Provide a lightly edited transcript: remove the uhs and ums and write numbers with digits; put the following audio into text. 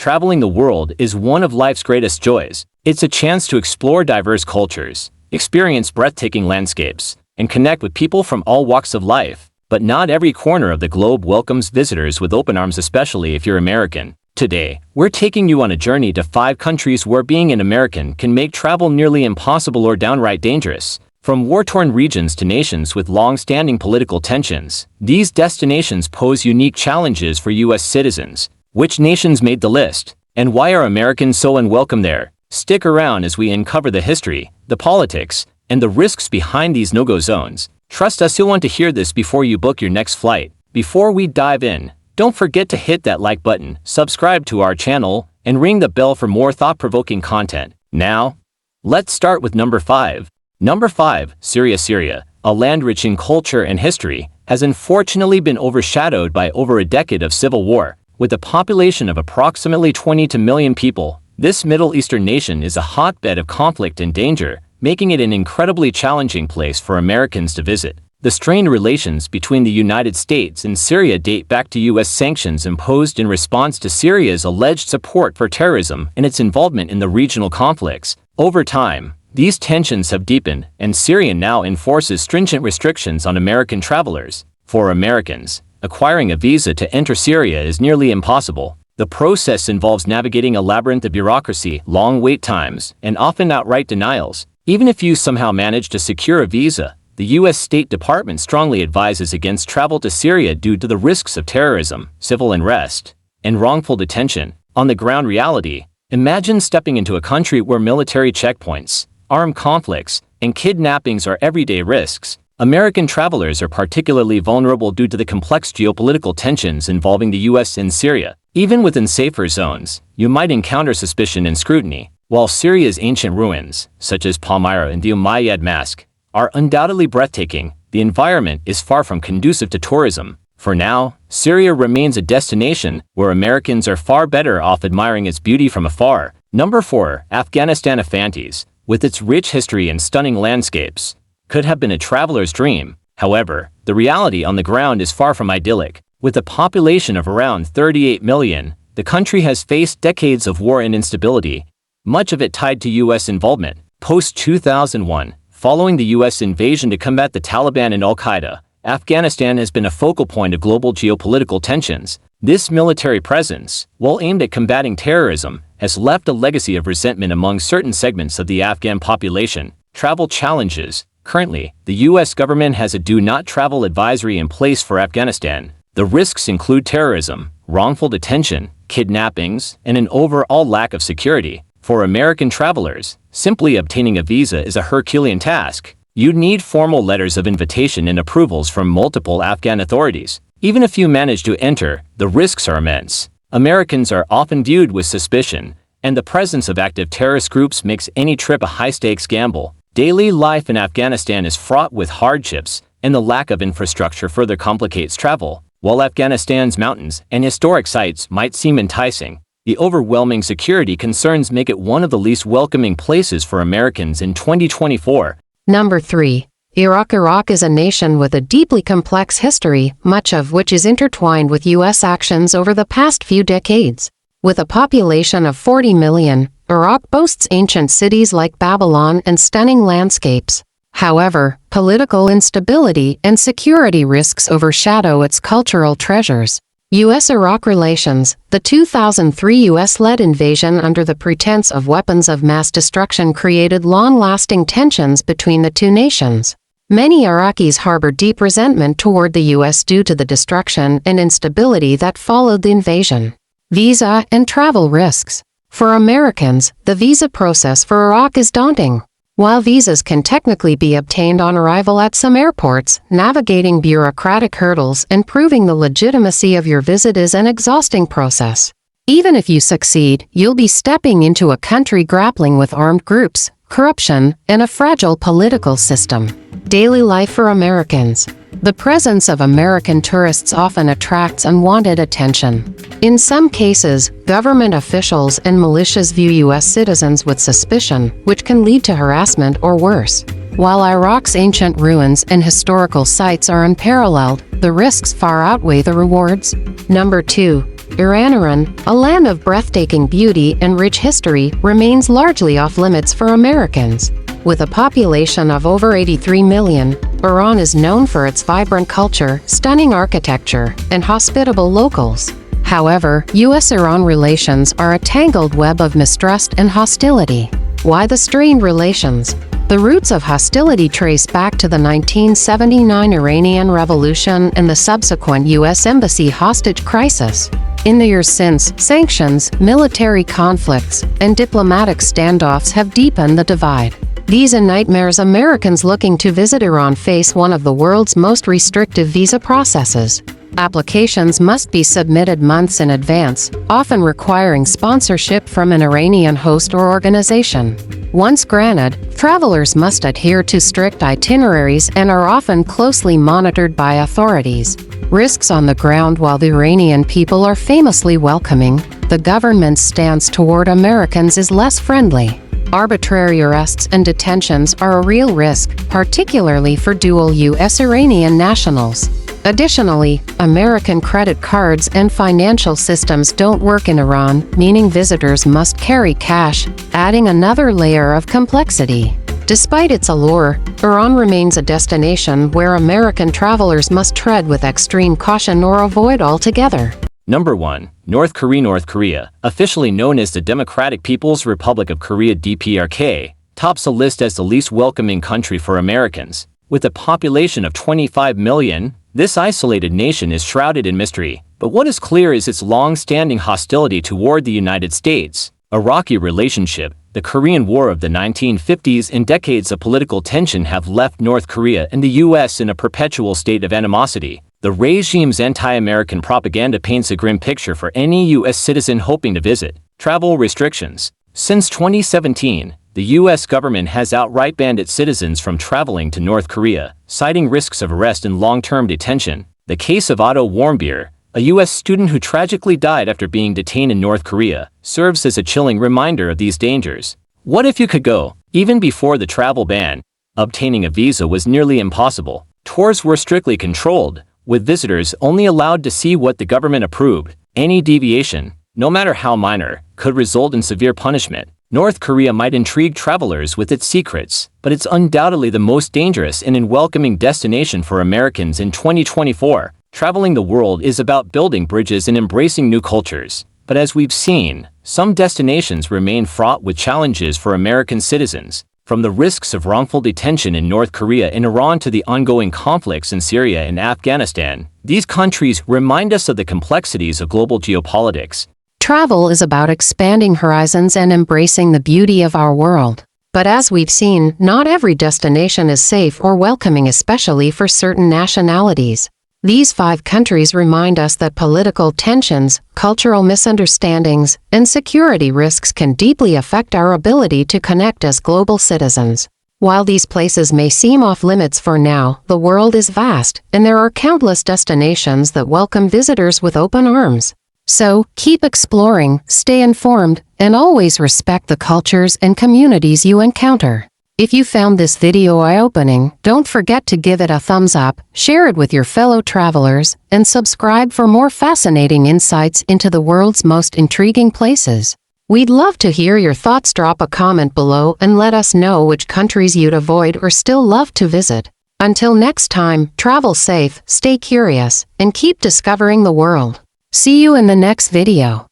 traveling the world is one of life's greatest joys. It's a chance to explore diverse cultures, experience breathtaking landscapes, and connect with people from all walks of life. But not every corner of the globe welcomes visitors with open arms, especially if you're American. Today, we're taking you on a journey to 5 countries where being an American can make travel nearly impossible or downright dangerous. From war-torn regions to nations with long-standing political tensions, these destinations pose unique challenges for U.S. citizens. Which nations made the list? And why are Americans so unwelcome there? Stick around as we uncover the history, the politics, and the risks behind these no-go zones. Trust us, you'll want to hear this before you book your next flight. Before we dive in, don't forget to hit that like button, subscribe to our channel, and ring the bell for more thought-provoking content. Now, let's start with number 5. Number 5, Syria. Syria, a land rich in culture and history, has unfortunately been overshadowed by over a decade of civil war. With a population of approximately 22 million people, this Middle Eastern nation is a hotbed of conflict and danger, making it an incredibly challenging place for Americans to visit. The strained relations between the United States and Syria date back to U.S. sanctions imposed in response to Syria's alleged support for terrorism and its involvement in the regional conflicts. Over time, these tensions have deepened, and Syria now enforces stringent restrictions on American travelers. For Americans, acquiring a visa to enter Syria is nearly impossible. The process involves navigating a labyrinth of bureaucracy, long wait times, and often outright denials. Even if you somehow manage to secure a visa, the U.S. State Department strongly advises against travel to Syria due to the risks of terrorism, civil unrest, and wrongful detention. On the ground reality, imagine stepping into a country where military checkpoints, armed conflicts, and kidnappings are everyday risks. American travelers are particularly vulnerable due to the complex geopolitical tensions involving the U.S. and Syria. Even within safer zones, you might encounter suspicion and scrutiny. While Syria's ancient ruins, such as Palmyra and the Umayyad Mosque, are undoubtedly breathtaking, the environment is far from conducive to tourism. For now, Syria remains a destination where Americans are far better off admiring its beauty from afar. Number 4, Afghanistan. Afghanistan, with its rich history and stunning landscapes, could have been a traveler's dream. However, the reality on the ground is far from idyllic. With a population of around 38 million, the country has faced decades of war and instability, much of it tied to U.S. involvement. Post-2001, following the U.S. invasion to combat the Taliban and Al-Qaeda, Afghanistan has been a focal point of global geopolitical tensions. This military presence, while aimed at combating terrorism, has left a legacy of resentment among certain segments of the Afghan population. Travel challenges. Currently, the U.S. government has a do-not-travel advisory in place for Afghanistan. The risks include terrorism, wrongful detention, kidnappings, and an overall lack of security. For American travelers, simply obtaining a visa is a Herculean task. You'd need formal letters of invitation and approvals from multiple Afghan authorities. Even if you manage to enter, the risks are immense. Americans are often viewed with suspicion, and the presence of active terrorist groups makes any trip a high-stakes gamble. Daily life in Afghanistan is fraught with hardships, and the lack of infrastructure further complicates travel. While Afghanistan's mountains and historic sites might seem enticing, the overwhelming security concerns make it one of the least welcoming places for Americans in 2024. Number 3. Iraq. Iraq is a nation with a deeply complex history, much of which is intertwined with U.S. actions over the past few decades. With a population of 40 million, Iraq boasts ancient cities like Babylon and stunning landscapes. However, political instability and security risks overshadow its cultural treasures. U.S.-Iraq relations. The 2003 U.S.-led invasion under the pretense of weapons of mass destruction created long-lasting tensions between the two nations. Many Iraqis harbor deep resentment toward the U.S. due to the destruction and instability that followed the invasion. Visa and travel risks. For Americans, the visa process for Iraq is daunting. While visas can technically be obtained on arrival at some airports, navigating bureaucratic hurdles and proving the legitimacy of your visit is an exhausting process. Even if you succeed, you'll be stepping into a country grappling with armed groups, corruption, and a fragile political system. Daily life for Americans. The presence of American tourists often attracts unwanted attention. In some cases, government officials and militias view U.S. citizens with suspicion, which can lead to harassment or worse. While Iraq's ancient ruins and historical sites are unparalleled, the risks far outweigh the rewards. Number 2. Iran, a land of breathtaking beauty and rich history, remains largely off-limits for Americans. With a population of over 83 million, Iran is known for its vibrant culture, stunning architecture, and hospitable locals. However, U.S.-Iran relations are a tangled web of mistrust and hostility. Why the strained relations? The roots of hostility trace back to the 1979 Iranian Revolution and the subsequent U.S. Embassy hostage crisis. In the years since, sanctions, military conflicts, and diplomatic standoffs have deepened the divide. These are nightmares Americans looking to visit Iran face one of the world's most restrictive visa processes. Applications must be submitted months in advance, often requiring sponsorship from an Iranian host or organization. Once granted, travelers must adhere to strict itineraries and are often closely monitored by authorities. Risks on the ground. While the Iranian people are famously welcoming, the government's stance toward Americans is less friendly. Arbitrary arrests and detentions are a real risk, particularly for dual U.S.-Iranian nationals. Additionally, American credit cards and financial systems don't work in Iran, meaning visitors must carry cash, adding another layer of complexity. Despite its allure, Iran remains a destination where American travelers must tread with extreme caution or avoid altogether. Number 1. North Korea. North Korea, officially known as the Democratic People's Republic of Korea (DPRK), tops a list as the least welcoming country for Americans. With a population of 25 million, this isolated nation is shrouded in mystery. But what is clear is its long-standing hostility toward the United States. A rocky relationship, the Korean War of the 1950s, and decades of political tension have left North Korea and the U.S. in a perpetual state of animosity. The regime's anti-American propaganda paints a grim picture for any U.S. citizen hoping to visit. Travel restrictions. Since 2017, the U.S. government has outright banned its citizens from traveling to North Korea, citing risks of arrest and long-term detention. The case of Otto Warmbier, a U.S. student who tragically died after being detained in North Korea, serves as a chilling reminder of these dangers. What if you could go? Even before the travel ban, obtaining a visa was nearly impossible. Tours were strictly controlled, with visitors only allowed to see what the government approved. Any deviation, no matter how minor, could result in severe punishment. North Korea might intrigue travelers with its secrets, but it's undoubtedly the most dangerous and unwelcoming destination for Americans in 2024. Traveling the world is about building bridges and embracing new cultures. But as we've seen, some destinations remain fraught with challenges for American citizens. From the risks of wrongful detention in North Korea and Iran to the ongoing conflicts in Syria and Afghanistan, these countries remind us of the complexities of global geopolitics. Travel is about expanding horizons and embracing the beauty of our world. But as we've seen, not every destination is safe or welcoming, especially for certain nationalities. These 5 countries remind us that political tensions, cultural misunderstandings, and security risks can deeply affect our ability to connect as global citizens. While these places may seem off-limits for now, the world is vast, and there are countless destinations that welcome visitors with open arms. So, keep exploring, stay informed, and always respect the cultures and communities you encounter. If you found this video eye-opening, don't forget to give it a thumbs up, share it with your fellow travelers, and subscribe for more fascinating insights into the world's most intriguing places. We'd love to hear your thoughts. Drop a comment below and let us know which countries you'd avoid or still love to visit. Until next time, travel safe, stay curious, and keep discovering the world. See you in the next video.